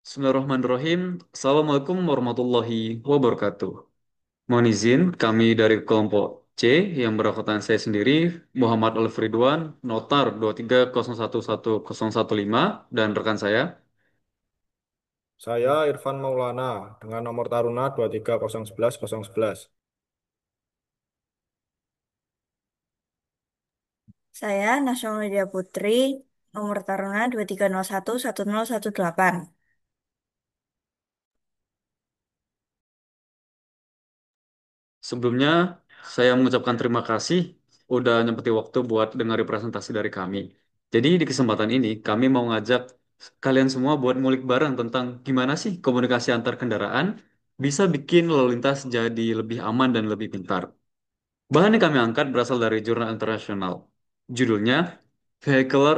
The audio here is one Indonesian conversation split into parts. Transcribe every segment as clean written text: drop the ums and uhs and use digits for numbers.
Bismillahirrahmanirrahim. Assalamualaikum warahmatullahi wabarakatuh. Mohon izin, kami dari kelompok C yang berakutkan saya sendiri, Muhammad Alif Ridwan, Notar 2301115, dan rekan saya. Saya Irfan Maulana dengan nomor taruna 2301111. Saya Nasional Widya Putri, nomor taruna 23011018. Sebelumnya, saya mengucapkan terima kasih udah nyempeti waktu buat dengar presentasi dari kami. Jadi di kesempatan ini, kami mau ngajak kalian semua buat ngulik bareng tentang gimana sih komunikasi antar kendaraan bisa bikin lalu lintas jadi lebih aman dan lebih pintar. Bahan yang kami angkat berasal dari jurnal internasional. Judulnya Vehicular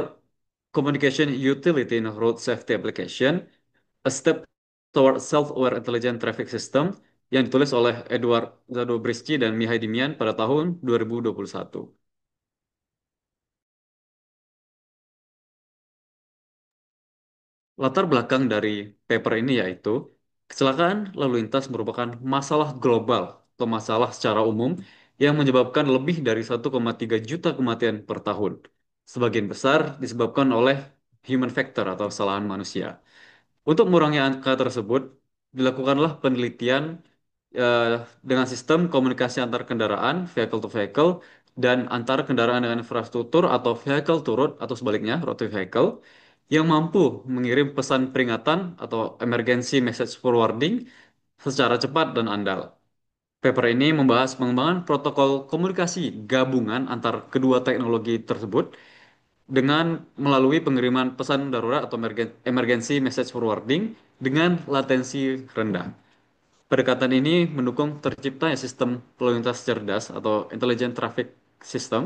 Communication Utility in Road Safety Application, A Step Toward Self-Aware Intelligent Traffic System yang ditulis oleh Edward Zadobrisky dan Mihai Dimian pada tahun 2021. Latar belakang dari paper ini yaitu kecelakaan lalu lintas merupakan masalah global atau masalah secara umum yang menyebabkan lebih dari 1,3 juta kematian per tahun. Sebagian besar disebabkan oleh human factor atau kesalahan manusia. Untuk mengurangi angka tersebut, dilakukanlah penelitian eh, dengan sistem komunikasi antar kendaraan, vehicle to vehicle, dan antar kendaraan dengan infrastruktur atau vehicle to road atau sebaliknya, road to vehicle, yang mampu mengirim pesan peringatan atau emergency message forwarding secara cepat dan andal. Paper ini membahas pengembangan protokol komunikasi gabungan antar kedua teknologi tersebut dengan melalui pengiriman pesan darurat atau emergency message forwarding dengan latensi rendah. Pendekatan ini mendukung terciptanya sistem lalu lintas cerdas atau intelligent traffic system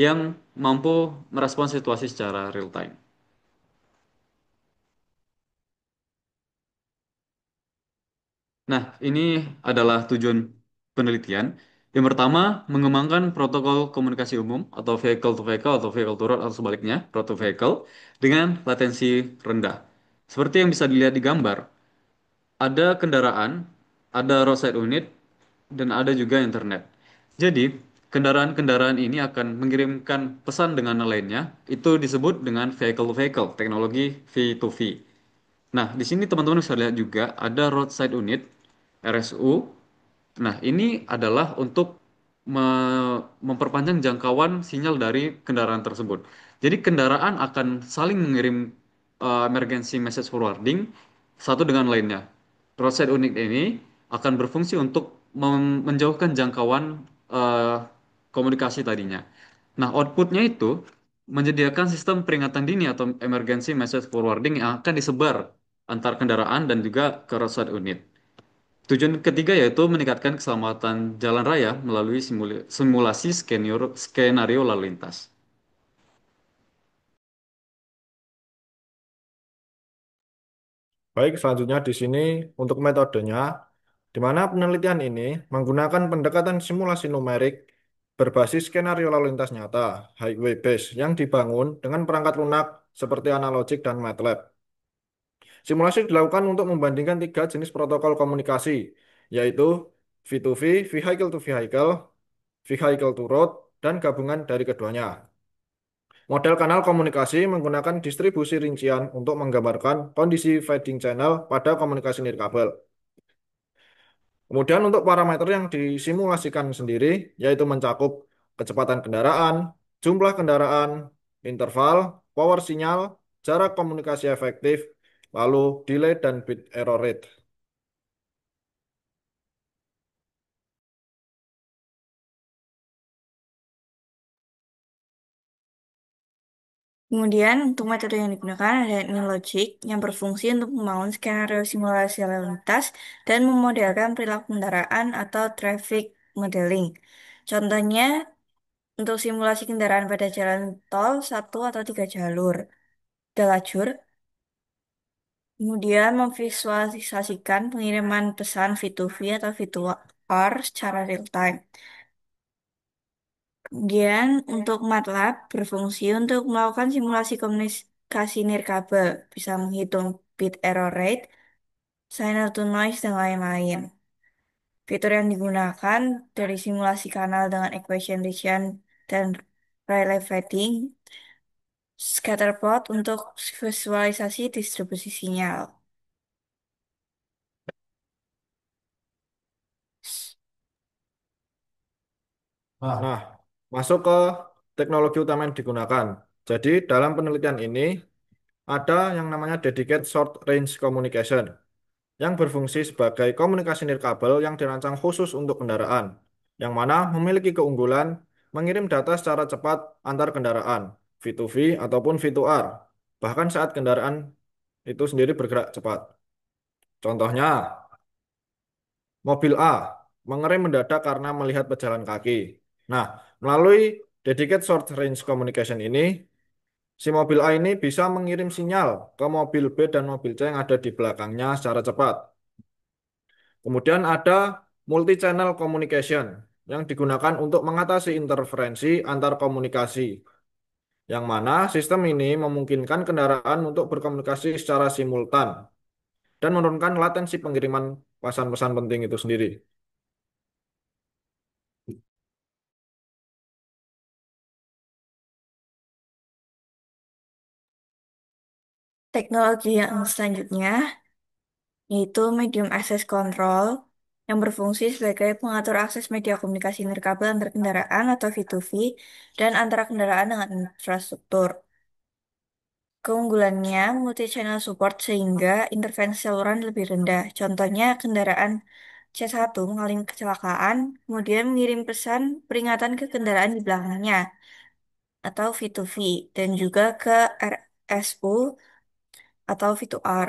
yang mampu merespons situasi secara real time. Nah, ini adalah tujuan penelitian. Yang pertama, mengembangkan protokol komunikasi umum atau vehicle to vehicle atau vehicle to road atau sebaliknya, road to vehicle dengan latensi rendah. Seperti yang bisa dilihat di gambar, ada kendaraan, ada roadside unit, dan ada juga internet. Jadi, kendaraan-kendaraan ini akan mengirimkan pesan dengan lainnya, itu disebut dengan vehicle to vehicle, teknologi V2V. Nah, di sini teman-teman bisa lihat juga ada roadside unit, RSU. Nah, ini adalah untuk memperpanjang jangkauan sinyal dari kendaraan tersebut. Jadi, kendaraan akan saling mengirim emergency message forwarding satu dengan lainnya. Roadside unit ini akan berfungsi untuk menjauhkan jangkauan eh, komunikasi tadinya. Nah, outputnya itu menyediakan sistem peringatan dini atau emergency message forwarding yang akan disebar antar kendaraan dan juga ke roadside unit. Tujuan ketiga yaitu meningkatkan keselamatan jalan raya melalui simulasi skenario lalu lintas. Baik, selanjutnya di sini untuk metodenya, di mana penelitian ini menggunakan pendekatan simulasi numerik berbasis skenario lalu lintas nyata, highway base, yang dibangun dengan perangkat lunak seperti analogic dan MATLAB. Simulasi dilakukan untuk membandingkan tiga jenis protokol komunikasi, yaitu V2V, vehicle to vehicle, vehicle to road, dan gabungan dari keduanya. Model kanal komunikasi menggunakan distribusi rincian untuk menggambarkan kondisi fading channel pada komunikasi nirkabel. Kemudian untuk parameter yang disimulasikan sendiri, yaitu mencakup kecepatan kendaraan, jumlah kendaraan, interval, power sinyal, jarak komunikasi efektif, lalu delay dan bit error rate. Kemudian, untuk metode yang digunakan ada logic yang berfungsi untuk membangun skenario simulasi lalu lintas dan memodelkan perilaku kendaraan atau traffic modeling. Contohnya, untuk simulasi kendaraan pada jalan tol satu atau tiga jalur, tiga lajur, kemudian memvisualisasikan pengiriman pesan V2V atau V2R secara real time. Kemudian untuk MATLAB berfungsi untuk melakukan simulasi komunikasi nirkabel, bisa menghitung bit error rate signer to noise, dan lain-lain. Fitur yang digunakan dari simulasi kanal dengan equation region dan Rayleigh weighting, scatterplot untuk visualisasi distribusi sinyal. Nah, masuk ke teknologi utama yang digunakan. Jadi, dalam penelitian ini ada yang namanya Dedicated Short Range Communication yang berfungsi sebagai komunikasi nirkabel yang dirancang khusus untuk kendaraan, yang mana memiliki keunggulan mengirim data secara cepat antar kendaraan, V2V ataupun V2R, bahkan saat kendaraan itu sendiri bergerak cepat. Contohnya, mobil A mengerem mendadak karena melihat pejalan kaki. Nah, melalui Dedicated Short Range Communication ini, si mobil A ini bisa mengirim sinyal ke mobil B dan mobil C yang ada di belakangnya secara cepat. Kemudian ada multi-channel communication yang digunakan untuk mengatasi interferensi antar komunikasi, yang mana sistem ini memungkinkan kendaraan untuk berkomunikasi secara simultan dan menurunkan latensi pengiriman pesan-pesan penting itu sendiri. Teknologi yang selanjutnya yaitu medium access control yang berfungsi sebagai pengatur akses media komunikasi nirkabel antar kendaraan atau V2V dan antara kendaraan dengan infrastruktur. Keunggulannya multi-channel support sehingga intervensi saluran lebih rendah. Contohnya kendaraan C1 mengalami kecelakaan, kemudian mengirim pesan peringatan ke kendaraan di belakangnya atau V2V dan juga ke RSU atau V2R.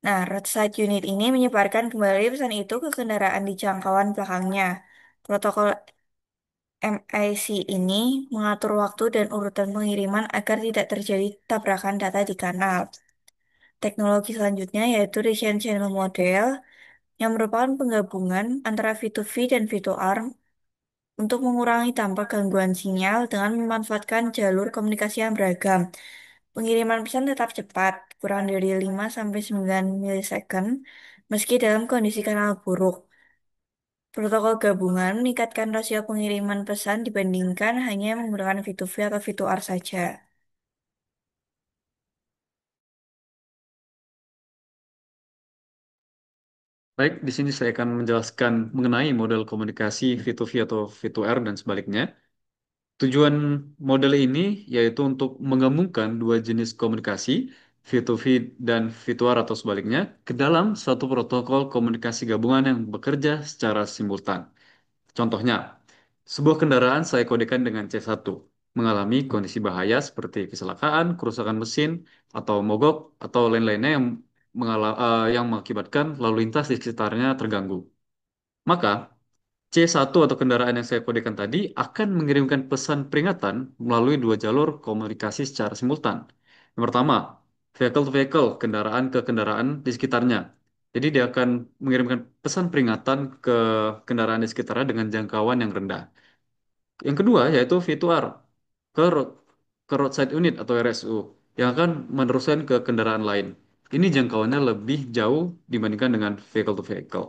Nah, roadside unit ini menyebarkan kembali pesan itu ke kendaraan di jangkauan belakangnya. Protokol MIC ini mengatur waktu dan urutan pengiriman agar tidak terjadi tabrakan data di kanal. Teknologi selanjutnya yaitu Region Channel Model yang merupakan penggabungan antara V2V dan V2R untuk mengurangi dampak gangguan sinyal dengan memanfaatkan jalur komunikasi yang beragam. Pengiriman pesan tetap cepat, kurang dari 5-9 milisecond, meski dalam kondisi kanal buruk. Protokol gabungan meningkatkan rasio pengiriman pesan dibandingkan hanya menggunakan V2V atau V2R saja. Baik, di sini saya akan menjelaskan mengenai model komunikasi V2V atau V2R dan sebaliknya. Tujuan model ini yaitu untuk menggabungkan dua jenis komunikasi, V2V dan V2R atau sebaliknya, ke dalam satu protokol komunikasi gabungan yang bekerja secara simultan. Contohnya, sebuah kendaraan saya kodekan dengan C1, mengalami kondisi bahaya seperti kecelakaan, kerusakan mesin, atau mogok, atau lain-lainnya yang mengakibatkan lalu lintas di sekitarnya terganggu. Maka, C1 atau kendaraan yang saya kodekan tadi akan mengirimkan pesan peringatan melalui dua jalur komunikasi secara simultan. Yang pertama, vehicle to vehicle, kendaraan ke kendaraan di sekitarnya. Jadi dia akan mengirimkan pesan peringatan ke kendaraan di sekitarnya dengan jangkauan yang rendah. Yang kedua yaitu V2R ke road, ke roadside unit atau RSU yang akan meneruskan ke kendaraan lain. Ini jangkauannya lebih jauh dibandingkan dengan vehicle to vehicle.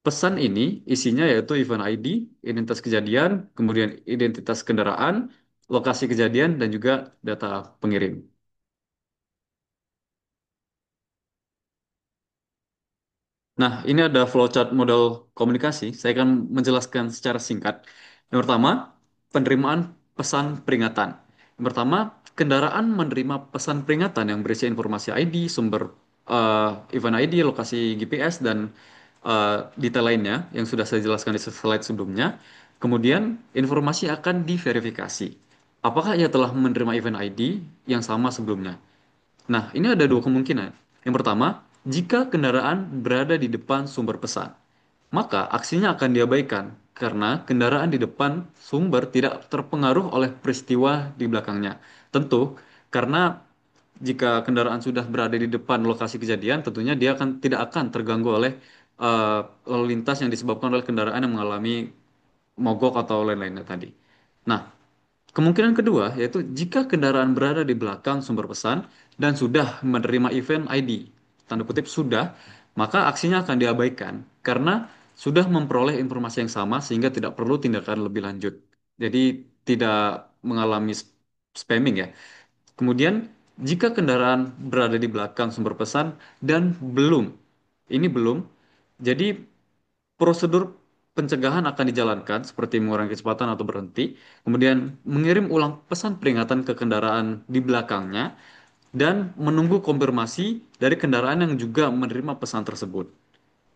Pesan ini isinya yaitu event ID, identitas kejadian, kemudian identitas kendaraan, lokasi kejadian, dan juga data pengirim. Nah, ini ada flowchart model komunikasi. Saya akan menjelaskan secara singkat. Yang pertama, penerimaan pesan peringatan. Yang pertama, kendaraan menerima pesan peringatan yang berisi informasi ID, sumber event ID, lokasi GPS, dan detail lainnya yang sudah saya jelaskan di slide sebelumnya. Kemudian, informasi akan diverifikasi. Apakah ia telah menerima event ID yang sama sebelumnya? Nah, ini ada dua kemungkinan. Yang pertama, jika kendaraan berada di depan sumber pesan, maka aksinya akan diabaikan karena kendaraan di depan sumber tidak terpengaruh oleh peristiwa di belakangnya. Tentu, karena jika kendaraan sudah berada di depan lokasi kejadian, tentunya dia tidak akan terganggu oleh lalu lintas yang disebabkan oleh kendaraan yang mengalami mogok atau lain-lainnya tadi. Nah, kemungkinan kedua yaitu jika kendaraan berada di belakang sumber pesan dan sudah menerima event ID, tanda kutip sudah, maka aksinya akan diabaikan karena sudah memperoleh informasi yang sama sehingga tidak perlu tindakan lebih lanjut. Jadi tidak mengalami spamming ya. Kemudian jika kendaraan berada di belakang sumber pesan dan ini belum, jadi prosedur pencegahan akan dijalankan seperti mengurangi kecepatan atau berhenti, kemudian mengirim ulang pesan peringatan ke kendaraan di belakangnya, dan menunggu konfirmasi dari kendaraan yang juga menerima pesan tersebut.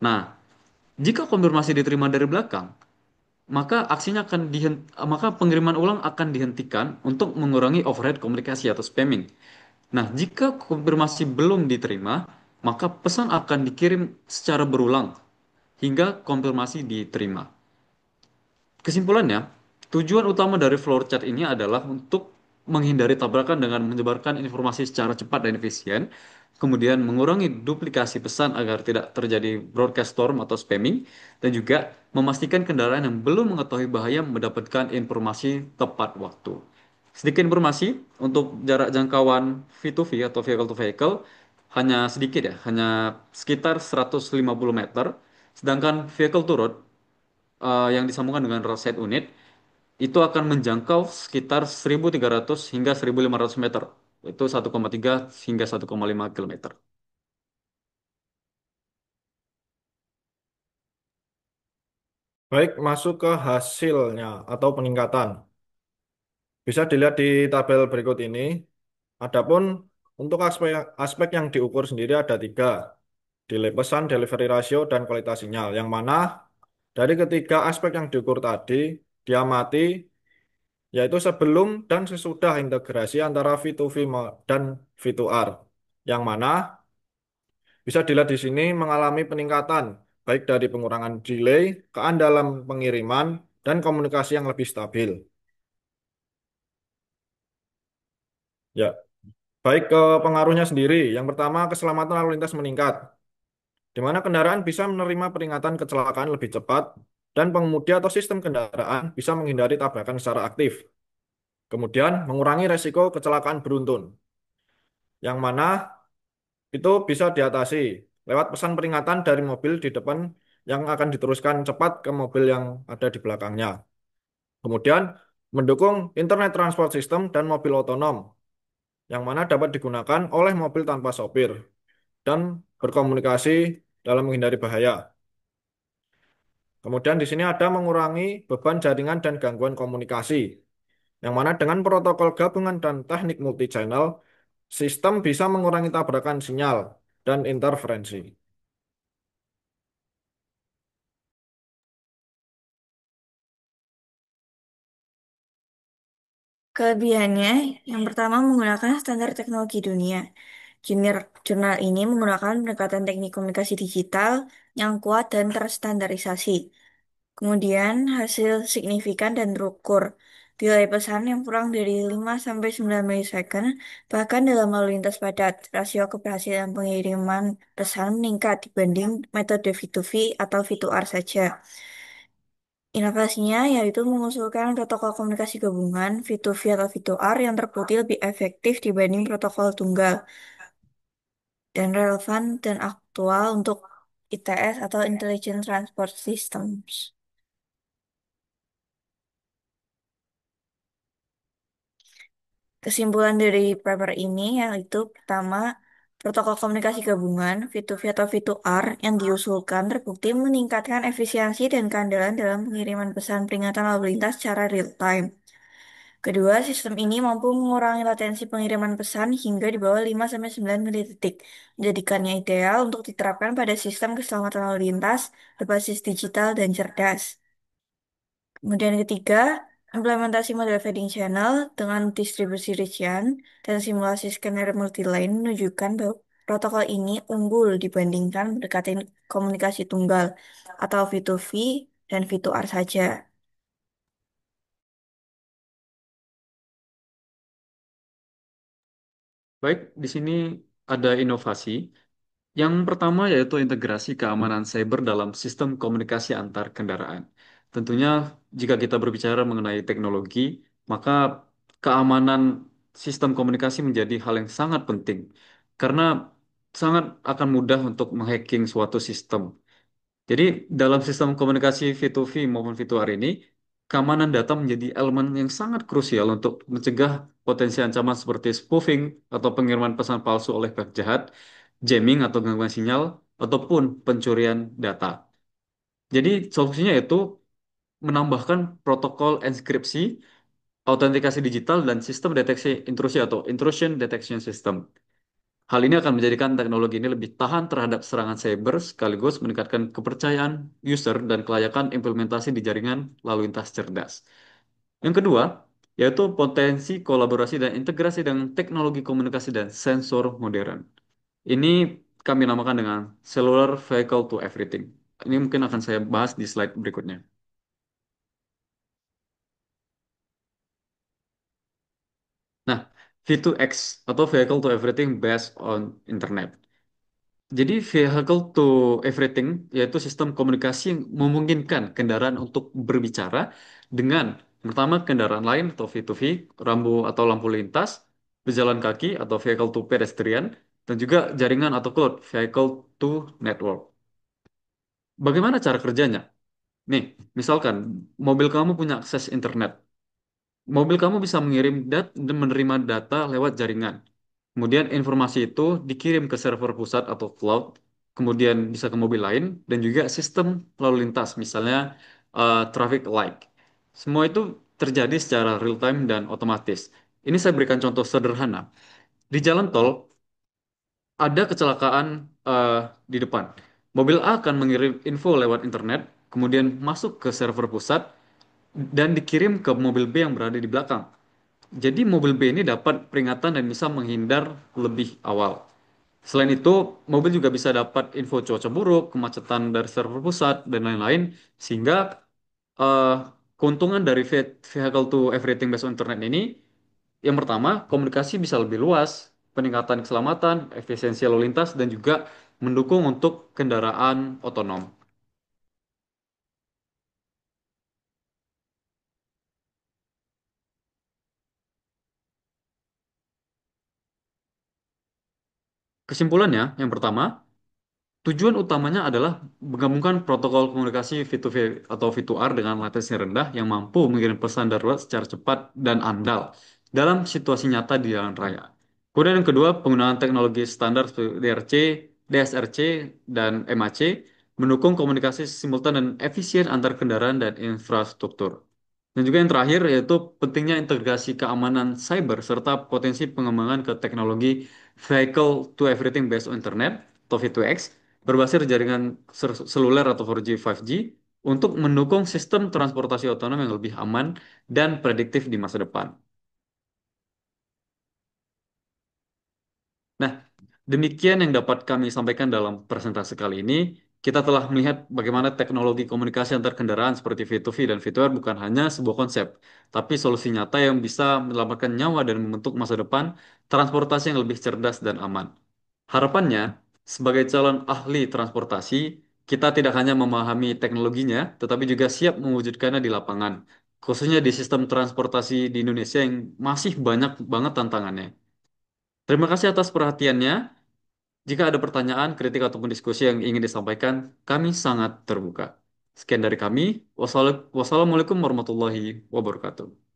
Nah, jika konfirmasi diterima dari belakang, maka pengiriman ulang akan dihentikan untuk mengurangi overhead komunikasi atau spamming. Nah, jika konfirmasi belum diterima, maka pesan akan dikirim secara berulang hingga konfirmasi diterima. Kesimpulannya, tujuan utama dari floor chart ini adalah untuk menghindari tabrakan dengan menyebarkan informasi secara cepat dan efisien, kemudian mengurangi duplikasi pesan agar tidak terjadi broadcast storm atau spamming, dan juga memastikan kendaraan yang belum mengetahui bahaya mendapatkan informasi tepat waktu. Sedikit informasi untuk jarak jangkauan V2V atau vehicle to vehicle hanya sedikit ya, hanya sekitar 150 meter, sedangkan vehicle to road yang disambungkan dengan roadside unit itu akan menjangkau sekitar 1.300 hingga 1.500 meter. Itu 1,3 hingga 1,5 kilometer. Baik, masuk ke hasilnya atau peningkatan. Bisa dilihat di tabel berikut ini. Adapun untuk aspek yang diukur sendiri ada tiga. Delay pesan, delivery ratio, dan kualitas sinyal. Yang mana dari ketiga aspek yang diukur tadi, diamati yaitu sebelum dan sesudah integrasi antara V2V dan V2R. Yang mana bisa dilihat di sini mengalami peningkatan, baik dari pengurangan delay, keandalan pengiriman, dan komunikasi yang lebih stabil. Ya, baik ke pengaruhnya sendiri. Yang pertama, keselamatan lalu lintas meningkat, di mana kendaraan bisa menerima peringatan kecelakaan lebih cepat, dan pengemudi atau sistem kendaraan bisa menghindari tabrakan secara aktif. Kemudian, mengurangi resiko kecelakaan beruntun, yang mana itu bisa diatasi lewat pesan peringatan dari mobil di depan yang akan diteruskan cepat ke mobil yang ada di belakangnya. Kemudian, mendukung internet transport system dan mobil otonom, yang mana dapat digunakan oleh mobil tanpa sopir dan berkomunikasi dalam menghindari bahaya. Kemudian di sini ada mengurangi beban jaringan dan gangguan komunikasi, yang mana dengan protokol gabungan dan teknik multi-channel, sistem bisa mengurangi tabrakan sinyal dan interferensi. Kelebihannya, yang pertama menggunakan standar teknologi dunia. Junior Jurnal ini menggunakan pendekatan teknik komunikasi digital yang kuat dan terstandarisasi. Kemudian, hasil signifikan dan terukur. Delay pesan yang kurang dari 5-9 milisecond, bahkan dalam lalu lintas padat, rasio keberhasilan pengiriman pesan meningkat dibanding metode V2V atau V2R saja. Inovasinya yaitu mengusulkan protokol komunikasi gabungan V2V atau V2R yang terbukti lebih efektif dibanding protokol tunggal dan relevan dan aktual untuk ITS atau Intelligent Transport Systems. Kesimpulan dari paper ini yaitu pertama, protokol komunikasi gabungan V2V atau V2R yang diusulkan terbukti meningkatkan efisiensi dan keandalan dalam pengiriman pesan peringatan lalu lintas secara real time. Kedua, sistem ini mampu mengurangi latensi pengiriman pesan hingga di bawah 5-9 milidetik, menjadikannya ideal untuk diterapkan pada sistem keselamatan lalu lintas berbasis digital dan cerdas. Kemudian ketiga, implementasi model fading channel dengan distribusi region dan simulasi skenario multiline menunjukkan bahwa protokol ini unggul dibandingkan mendekati komunikasi tunggal atau V2V dan V2R saja. Baik, di sini ada inovasi. Yang pertama yaitu integrasi keamanan cyber dalam sistem komunikasi antar kendaraan. Tentunya jika kita berbicara mengenai teknologi, maka keamanan sistem komunikasi menjadi hal yang sangat penting. Karena sangat akan mudah untuk menghacking suatu sistem. Jadi dalam sistem komunikasi V2V maupun V2R ini, keamanan data menjadi elemen yang sangat krusial untuk mencegah potensi ancaman seperti spoofing atau pengiriman pesan palsu oleh pihak jahat, jamming atau gangguan sinyal, ataupun pencurian data. Jadi solusinya itu menambahkan protokol enkripsi, autentikasi digital, dan sistem deteksi intrusi atau intrusion detection system. Hal ini akan menjadikan teknologi ini lebih tahan terhadap serangan cyber sekaligus meningkatkan kepercayaan user dan kelayakan implementasi di jaringan lalu lintas cerdas. Yang kedua, yaitu potensi kolaborasi dan integrasi dengan teknologi komunikasi dan sensor modern. Ini kami namakan dengan Cellular Vehicle to Everything. Ini mungkin akan saya bahas di slide berikutnya. Nah, V2X atau Vehicle to Everything based on Internet. Jadi vehicle to everything yaitu sistem komunikasi yang memungkinkan kendaraan untuk berbicara dengan pertama kendaraan lain atau V2V, rambu atau lampu lintas, pejalan kaki atau vehicle to pedestrian, dan juga jaringan atau cloud, vehicle to network. Bagaimana cara kerjanya? Nih, misalkan mobil kamu punya akses internet. Mobil kamu bisa mengirim dan menerima data lewat jaringan. Kemudian informasi itu dikirim ke server pusat atau cloud, kemudian bisa ke mobil lain, dan juga sistem lalu lintas, misalnya traffic light. Semua itu terjadi secara real time dan otomatis. Ini saya berikan contoh sederhana. Di jalan tol, ada kecelakaan eh, di depan. Mobil A akan mengirim info lewat internet, kemudian masuk ke server pusat, dan dikirim ke mobil B yang berada di belakang. Jadi mobil B ini dapat peringatan dan bisa menghindar lebih awal. Selain itu, mobil juga bisa dapat info cuaca buruk, kemacetan dari server pusat, dan lain-lain. Sehingga eh, keuntungan dari vehicle to everything based on internet ini, yang pertama, komunikasi bisa lebih luas, peningkatan keselamatan, efisiensi lalu lintas, dan juga mendukung untuk kendaraan otonom. Kesimpulannya, yang pertama, tujuan utamanya adalah menggabungkan protokol komunikasi V2V atau V2R dengan latensi rendah yang mampu mengirim pesan darurat secara cepat dan andal dalam situasi nyata di jalan raya. Kemudian yang kedua, penggunaan teknologi standar seperti DRC, DSRC, dan MAC mendukung komunikasi simultan dan efisien antar kendaraan dan infrastruktur. Dan juga yang terakhir yaitu pentingnya integrasi keamanan cyber serta potensi pengembangan ke teknologi Vehicle to Everything Based on Internet atau V2X berbasis jaringan seluler atau 4G, 5G untuk mendukung sistem transportasi otonom yang lebih aman dan prediktif di masa depan. Nah, demikian yang dapat kami sampaikan dalam presentasi kali ini. Kita telah melihat bagaimana teknologi komunikasi antar kendaraan seperti V2V dan V2R bukan hanya sebuah konsep, tapi solusi nyata yang bisa menyelamatkan nyawa dan membentuk masa depan transportasi yang lebih cerdas dan aman. Harapannya, sebagai calon ahli transportasi, kita tidak hanya memahami teknologinya, tetapi juga siap mewujudkannya di lapangan, khususnya di sistem transportasi di Indonesia yang masih banyak banget tantangannya. Terima kasih atas perhatiannya. Jika ada pertanyaan, kritik, ataupun diskusi yang ingin disampaikan, kami sangat terbuka. Sekian dari kami. Wassalamualaikum warahmatullahi wabarakatuh.